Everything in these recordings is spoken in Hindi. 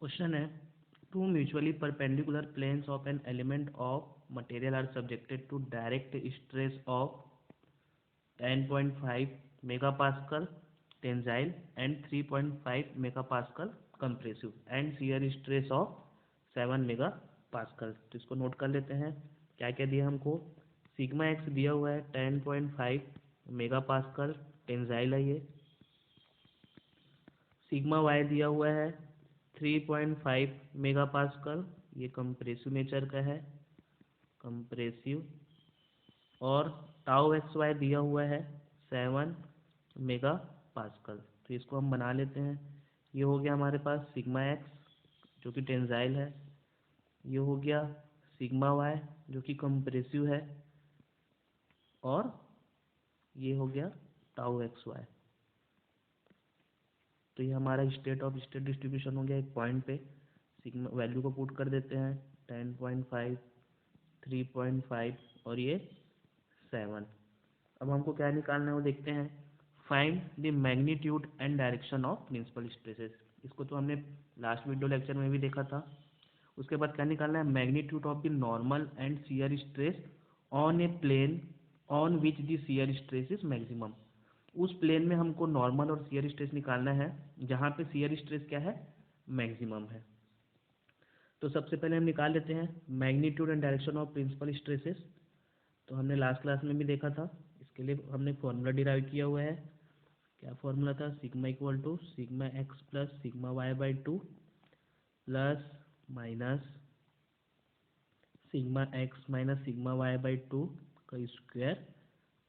क्वेश्चन है, two mutually perpendicular planes of an element of material are subjected to direct stress of 10.5 megapascal tensile and 3.5 megapascal compressive and shear stress of 7 megapascal। तो इसको नोट कर लेते हैं। क्या क्या दिया हमको? सिग्मा एक्स दिया हुआ है 10.5 मेगापास्कल टेंजाइल है ये। सिग्मा वाई दिया हुआ है 3.5 मेगापास्कल, ये कंप्रेसिव नेचर का है, कंप्रेसिव। और टाउ एक्स वाई दिया हुआ है 7 मेगापास्कल। तो इसको हम बना लेते हैं। ये हो गया हमारे पास सिग्मा एक्स जो कि टेंजाइल है, ये हो गया सिग्मा वाई जो कि कंप्रेसिव है, और ये हो गया टाउ एक्स वाई। तो ये हमारा स्टेट ऑफ स्टेट डिस्ट्रीब्यूशन हो गया। एक पॉइंट पे सिग्मा वैल्यू को पुट कर देते हैं 10.5, 3.5 और ये 7। अब हमको क्या निकालना है वो देखते हैं। Find the magnitude and direction of principal stresses. इसको तो हमने लास्ट वीडियो लेक्चर में भी देखा था। उसके बाद क्या निकालना है? Magnitude of the normal and shear stress on a plane on which the shear stress is maximum. उस प्लेन में हमको नॉर्मल और शियर स्ट्रेस निकालना है जहाँ पे शियर स्ट्रेस क्या है? मैक्सिमम है। तो सबसे पहले हम निकाल लेते हैं magnitude and direction of principal stresses. तो हमने लास्ट क्लास में भी देखा था। इसके लिए हमने फॉर्मूला डिराइव किया हुआ है। क्या फॉर्मूला था? Sigma equal to sigma x plus sigma Y by two plus minus sigma x minus sigma Y by two का square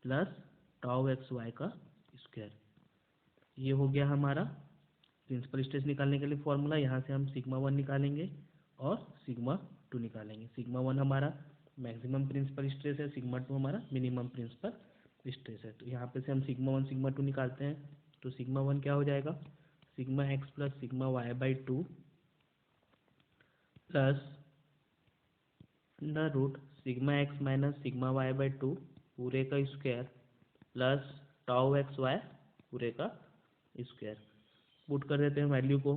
plus tau x Y का स्क्वायर। ये हो गया हमारा प्रिंसिपल स्ट्रेस निकालने के लिए फॉर्मूला। यहाँ से हम सिग्मा वन निकालेंगे और सिग्मा टू निकालेंगे। सिग्मा वन हमारा मैक्सिमम प्रिंसिपल स्ट्रेस है, सिग्मा टू हमारा मिनिमम प्रिंसिपल स्ट्रेस है। तो यहाँ पे से हम सिग्मा वन सिग्मा टू निकालते हैं। तो सिग्मा वन क्या हो जाएगा? Sigma x plus sigma Y by two plus under root sigma x minus sigma Y by two पूरे का square plus tau x y पूरे का स्क्वायर। पुट कर देते हैं वैल्यू को।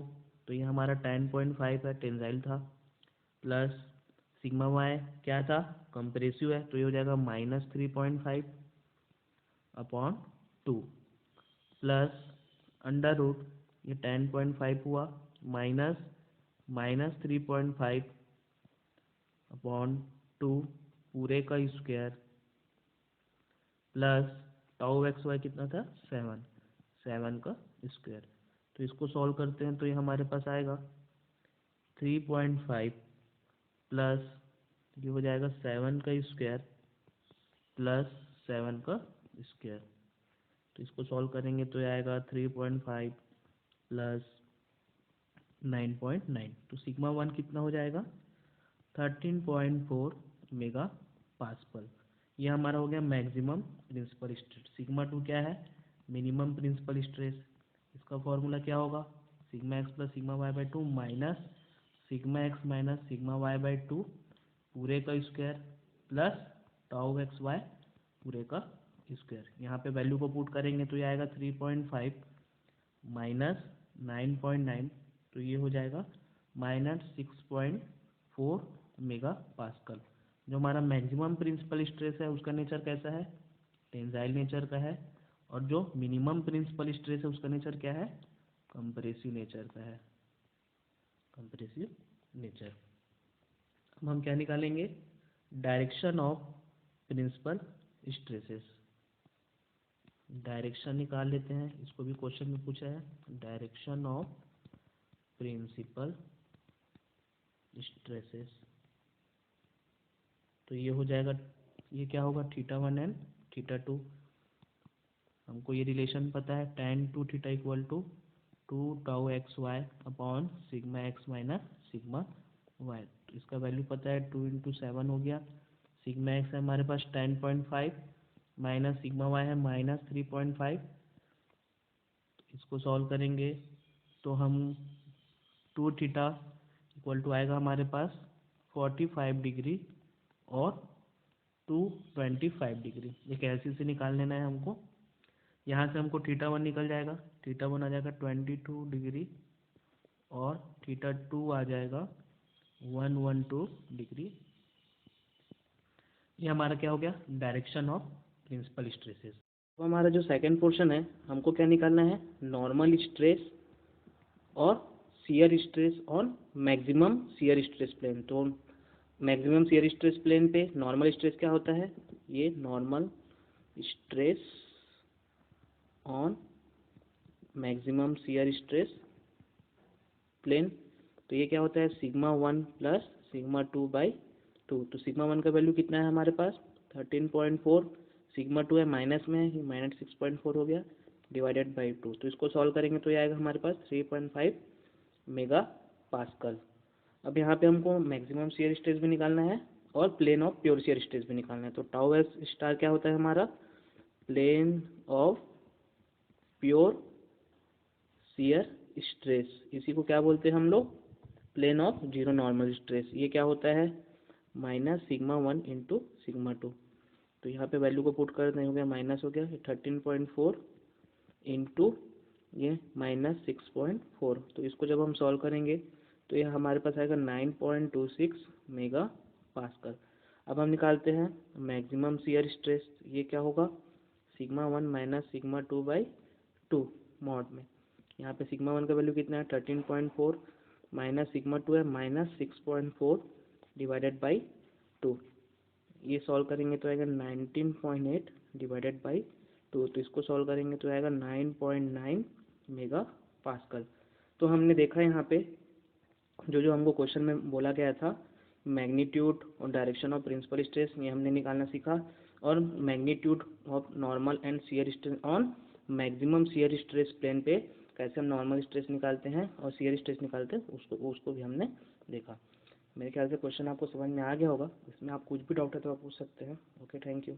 तो ये हमारा 10.5 है, टेंजाइल था, प्लस सिग्मा वाई क्या था? कंप्रेसिव है, तो ये हो जाएगा minus 3.5 upon 2 plus under root ये 10.5 हुआ माइनस माइनस 3.5 अपॉन 2 पूरे का square plus tau x y कितना था? 7 का स्क्वायर। तो इसको सॉल्व करते हैं तो ये हमारे पास आएगा 3.5 प्लस ये हो जाएगा 7 का स्क्वायर प्लस 7 का स्क्वायर। तो इसको सॉल्व करेंगे तो ये आएगा 3.5 प्लस 9.9। तो सिग्मा वन कितना हो जाएगा? 13.4 मेगा पास्कल। ये हमारा हो गया maximum principal stress. Sigma two क्या है? Minimum principal stress. इसका फॉर्मूला क्या होगा? Sigma x plus sigma Y by two minus sigma x minus sigma Y by two पूरे का square plus tau x y पूरे का स्क्वायर। यहाँ पे वैल्यू को पुट करेंगे तो ये आएगा 3.5 माइनस 9.9, तो ये हो जाएगा माइनस 6.4 मेगा पास्कल। जो हमारा मैक्सिमम प्रिंसिपल स्ट्रेस है उसका नेचर कैसा है? टेंजाइल नेचर का है। और जो मिनिमम प्रिंसिपल स्ट्रेस है उसका नेचर क्या है? कंप्रेसिव नेचर का है, कंप्रेसिव नेचर। अब हम क्या निकालेंगे? Direction of principal stresses. Direction निकाल लेते हैं, इसको भी क्वेश्चन में पूछा है। Direction of principal stresses. तो ये हो जाएगा, ये क्या होगा? Theta one and theta two. हमको ये रिलेशन पता है, tan two theta equal to 2 tau x y upon sigma x minus sigma y. तो इसका वैल्यू पता है, 2 इंटू 7 हो गया। सिग्मा एक्स है हमारे पास 10.5 माइनस सिग्मा वाई है माइनस 3.5। इसको सॉल्व करेंगे तो हम 2 थीटा इक्वल टू आएगा हमारे पास 45 डिग्री और 225 डिग्री। एक ऐसे से निकाल लेना है हमको। यहाँ से हमको थीटा वन निकल जाएगा, थीटा वन आ जाएगा 22 डिग्री और θ2 आ जाएगा 112 डिग्री। ये हमारा क्या हो गया, डायरेक्शन ऑफ प्रिंसिपल स्ट्रेसेस। तो हमारा जो सेकंड पोर्शन है, हमको क्या निकालना है, नॉर्मल स्ट्रेस और shear stress on maximum shear stress plane. तो मैक्सिमम शियर स्ट्रेस प्लेन पे नॉर्मल स्ट्रेस क्या होता है, ये normal stress on maximum shear stress plane. तो ये क्या होता है, σ1 प्लस σ2 बाई 2। तो σ1 का वैल्यू कितना है हमारे पास, 13.4, σ2 है माइनस में, ये माइनस 6.4 हो गया, डिवाइडेड बाई 2। तो इसको सॉल्व करेंगे तो ये आएगा हमारे पास 3.5 मेगा पास्कल। अब यहाँ पे हमको मैक्सिमम शियर स्ट्रेस भी निकालना है और plane of pure shear stress भी निकालना है। तो टाउ एस स्टार क्या होता है हमारा, plane of pure shear stress. इसी को क्या बोलते हैं हम लोग, plane of zero normal stress. ये क्या होता है, माइनस σ1 इंटू σ2। तो यहाँ पे वैल्यू को पुट कर दें, हो गया माइनस, हो गया 13.4 इंटू ये माइनस 6.4। तो इसको जब हम सॉल्व करेंगे तो ये हमारे पास आएगा 9.26 मेगा पास्कल। अब हम निकालते हैं मैक्सिमम शियर स्ट्रेस। ये क्या होगा, σ1 माइनस σ2 बाई 2 मॉड में। यहाँ पे σ1 का वैल्यू कितना है, 13.4, माइनस σ2 है माइनस 6.4 डिवाइडेड बाई 2। ये सॉल्व करेंगे तो आएगा 19.8 डिवाइडेड बाई 2। तो इसको सॉल्व करेंगे तो आएगा 9.9 मेगा पास्कल। तो हमने देखा यहाँ पे जो हमको क्वेश्चन में बोला गया था, मैग्नीट्यूड और डायरेक्शन ऑफ प्रिंसिपल स्ट्रेस, ये हमने निकालना सीखा। और magnitude of normal and shear stress on maximum shear stress plane पे कैसे हम नॉर्मल स्ट्रेस निकालते हैं और शियर स्ट्रेस निकालते हैं, उसको भी हमने देखा। मेरे ख्याल से क्वेश्चन आपको समझ में आ गया होगा। इसमें आप कुछ भी डाउट है तो आप पूछ सकते हैं। Okay, thank you.